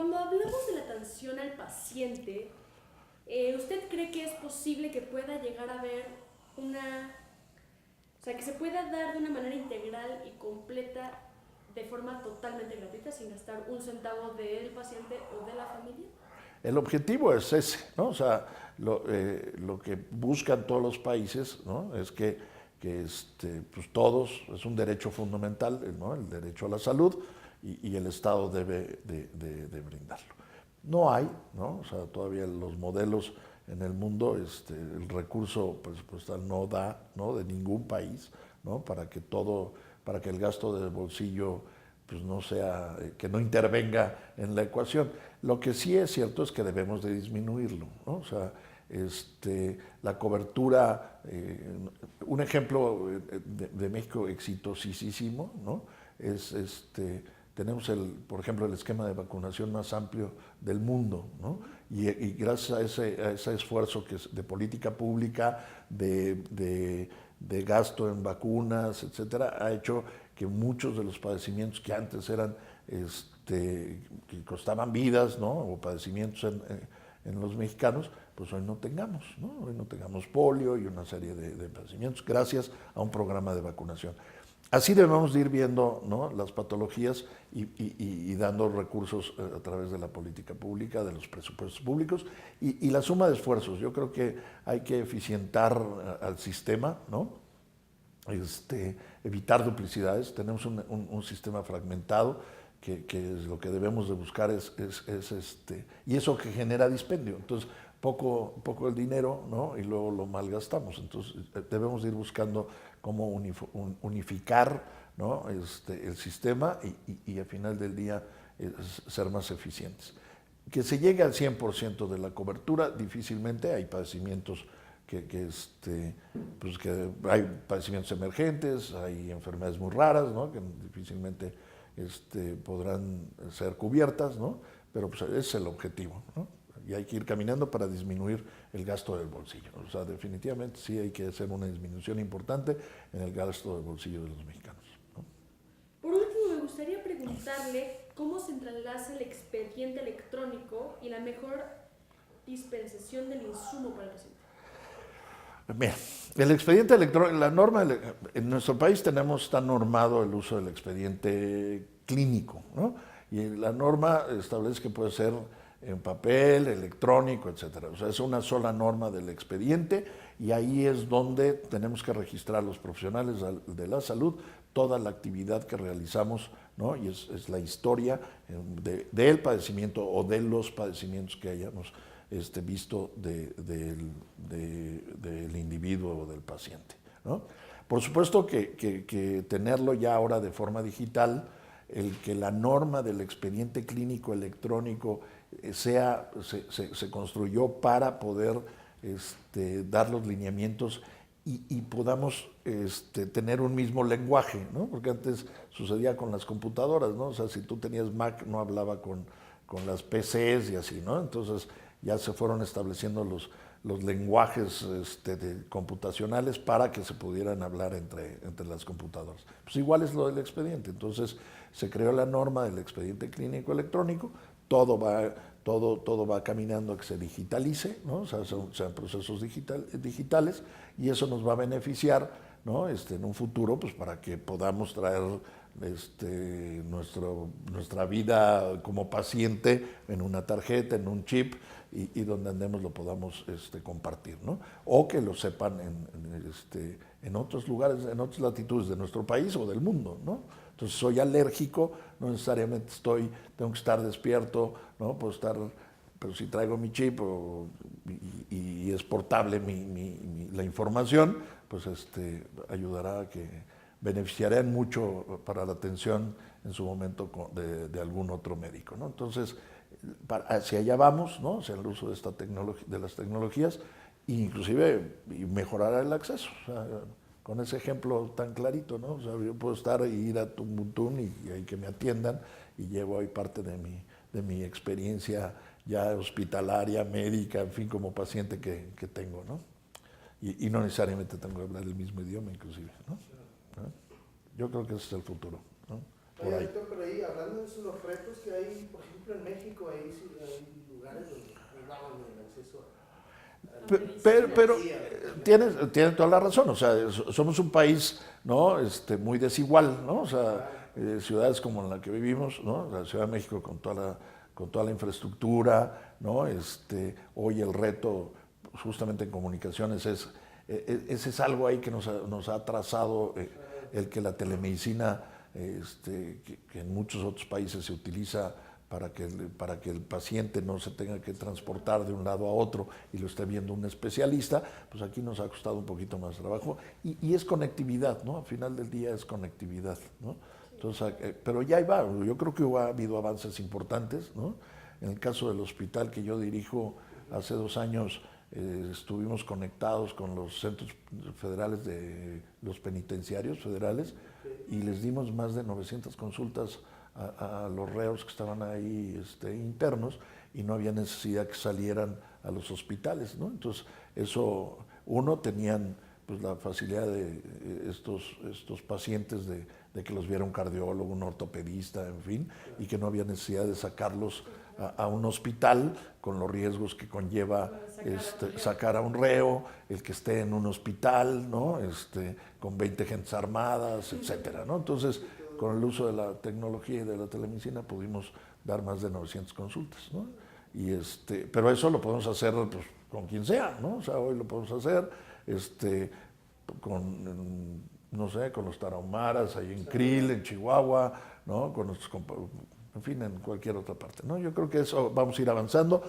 Cuando hablamos de la atención al paciente, ¿usted cree que es posible que pueda llegar a haber o sea, que se pueda dar de una manera integral y completa de forma totalmente gratuita, sin gastar un centavo del paciente o de la familia? El objetivo es ese, ¿no? O sea, lo que buscan todos los países, ¿no? Es que pues todos, es un derecho fundamental, ¿no? El derecho a la salud y el Estado debe de brindarlo. No hay, ¿no? O sea, todavía los modelos en el mundo, el recurso presupuestal no da, ¿no? De ningún país, ¿no? Para que el gasto del bolsillo pues no sea, que no intervenga en la ecuación. Lo que sí es cierto es que debemos de disminuirlo, ¿no? O sea, la cobertura, un ejemplo de México exitosísimo, ¿no? Es tenemos por ejemplo, el esquema de vacunación más amplio del mundo, ¿no? Y gracias a ese esfuerzo de política pública, de gasto en vacunas, etcétera, ha hecho que muchos de los padecimientos que antes eran, que costaban vidas, ¿no? O padecimientos en los mexicanos, pues hoy no tengamos, ¿no? Hoy no tengamos polio y una serie de padecimientos gracias a un programa de vacunación. Así debemos de ir viendo, ¿no? Las patologías y dando recursos a través de la política pública, de los presupuestos públicos y la suma de esfuerzos. Yo creo que hay que eficientar al sistema, ¿no? Evitar duplicidades. Tenemos un sistema fragmentado que es lo que debemos de buscar y eso que genera dispendio. Entonces, poco el dinero, ¿no? Y luego lo malgastamos. Entonces, debemos de ir buscando cómo unificar, ¿no? El sistema y al final del día ser más eficientes. Que se llegue al 100% de la cobertura, difícilmente. Hay padecimientos pues que hay padecimientos emergentes, hay enfermedades muy raras, ¿no? Que difícilmente podrán ser cubiertas, ¿no? Pero pues ese es el objetivo, ¿no? Y hay que ir caminando para disminuir el gasto del bolsillo. O sea, definitivamente sí hay que hacer una disminución importante en el gasto del bolsillo de los mexicanos, ¿no? Por último, me gustaría preguntarle cómo se entrelaza el expediente electrónico y la mejor dispensación del insumo para el paciente. Bien, el expediente electrónico, en nuestro país está normado el uso del expediente clínico, ¿no? Y la norma establece que puede ser en papel, electrónico, etcétera. O sea, es una sola norma del expediente y ahí es donde tenemos que registrar los profesionales de la salud toda la actividad que realizamos, ¿no? Y es la historia del padecimiento o de los padecimientos que hayamos visto del individuo o del paciente, ¿no? Por supuesto que tenerlo ya ahora de forma digital, el que la norma del expediente clínico electrónico se construyó para poder dar los lineamientos y podamos tener un mismo lenguaje, ¿no? Porque antes sucedía con las computadoras, ¿no? O sea, si tú tenías Mac no hablaba con las PCs y así, ¿no? Entonces ya se fueron estableciendo los lenguajes computacionales para que se pudieran hablar entre las computadoras. Pues igual es lo del expediente. Entonces se creó la norma del expediente clínico electrónico, todo va caminando a que se digitalice, ¿no? O sea, sean procesos digitales y eso nos va a beneficiar, ¿no? En un futuro, pues para que podamos traer nuestra vida como paciente en una tarjeta, en un chip y donde andemos lo podamos compartir, ¿no? O que lo sepan en otros lugares, en otras latitudes de nuestro país o del mundo, ¿no? Entonces soy alérgico, no necesariamente tengo que estar despierto, ¿no? Puedo estar, pero si traigo mi chip y es portable la información, pues ayudará a que beneficiará mucho para la atención en su momento de algún otro médico, ¿no? Entonces, hacia allá vamos, ¿no? Hacia el uso de las tecnologías e inclusive mejorará el acceso. O sea, con ese ejemplo tan clarito, ¿no? O sea, yo puedo estar y ir a Tumbuntún y ahí que me atiendan y llevo ahí parte de mi experiencia ya hospitalaria, médica, en fin, como paciente que tengo, ¿no? Y no necesariamente tengo que hablar el mismo idioma, inclusive, ¿no? ¿no? Yo creo que ese es el futuro, ¿no? por Oye, ahí. doctor, pero ahí, hablando de esos, los retos que hay, por ejemplo, en México, ahí sí hay lugares donde no daban el acceso Pero tienes toda la razón, o sea, somos un país, ¿no? Muy desigual, ¿no? O sea, ciudades como en la que vivimos, ¿no? La Ciudad de México con toda la infraestructura, ¿no? Hoy el reto justamente en comunicaciones ese es algo ahí que nos ha trazado el que la telemedicina, que en muchos otros países se utiliza para que el paciente no se tenga que transportar de un lado a otro y lo esté viendo un especialista, pues aquí nos ha costado un poquito más trabajo. Y es conectividad, ¿no? Al final del día es conectividad, ¿no? Entonces, pero ya ahí va, yo creo que ha habido avances importantes, ¿no? En el caso del hospital que yo dirijo, hace 2 años estuvimos conectados con los centros federales de los penitenciarios federales y les dimos más de 900 consultas a los reos que estaban ahí internos y no había necesidad que salieran a los hospitales, ¿no? Entonces, eso, tenían pues la facilidad de estos pacientes de que los viera un cardiólogo, un ortopedista, en fin, y que no había necesidad de sacarlos a un hospital con los riesgos que conlleva sacar a un reo, el que esté en un hospital, ¿no? Con 20 gentes armadas, etcétera, ¿no? Entonces, con el uso de la tecnología y de la telemedicina pudimos dar más de 900 consultas, ¿no? Pero eso lo podemos hacer pues, con quien sea, ¿no? O sea, hoy lo podemos hacer con, no sé, con los tarahumaras, ahí en Krill, en Chihuahua, ¿no? En fin, en cualquier otra parte, ¿no? Yo creo que eso vamos a ir avanzando.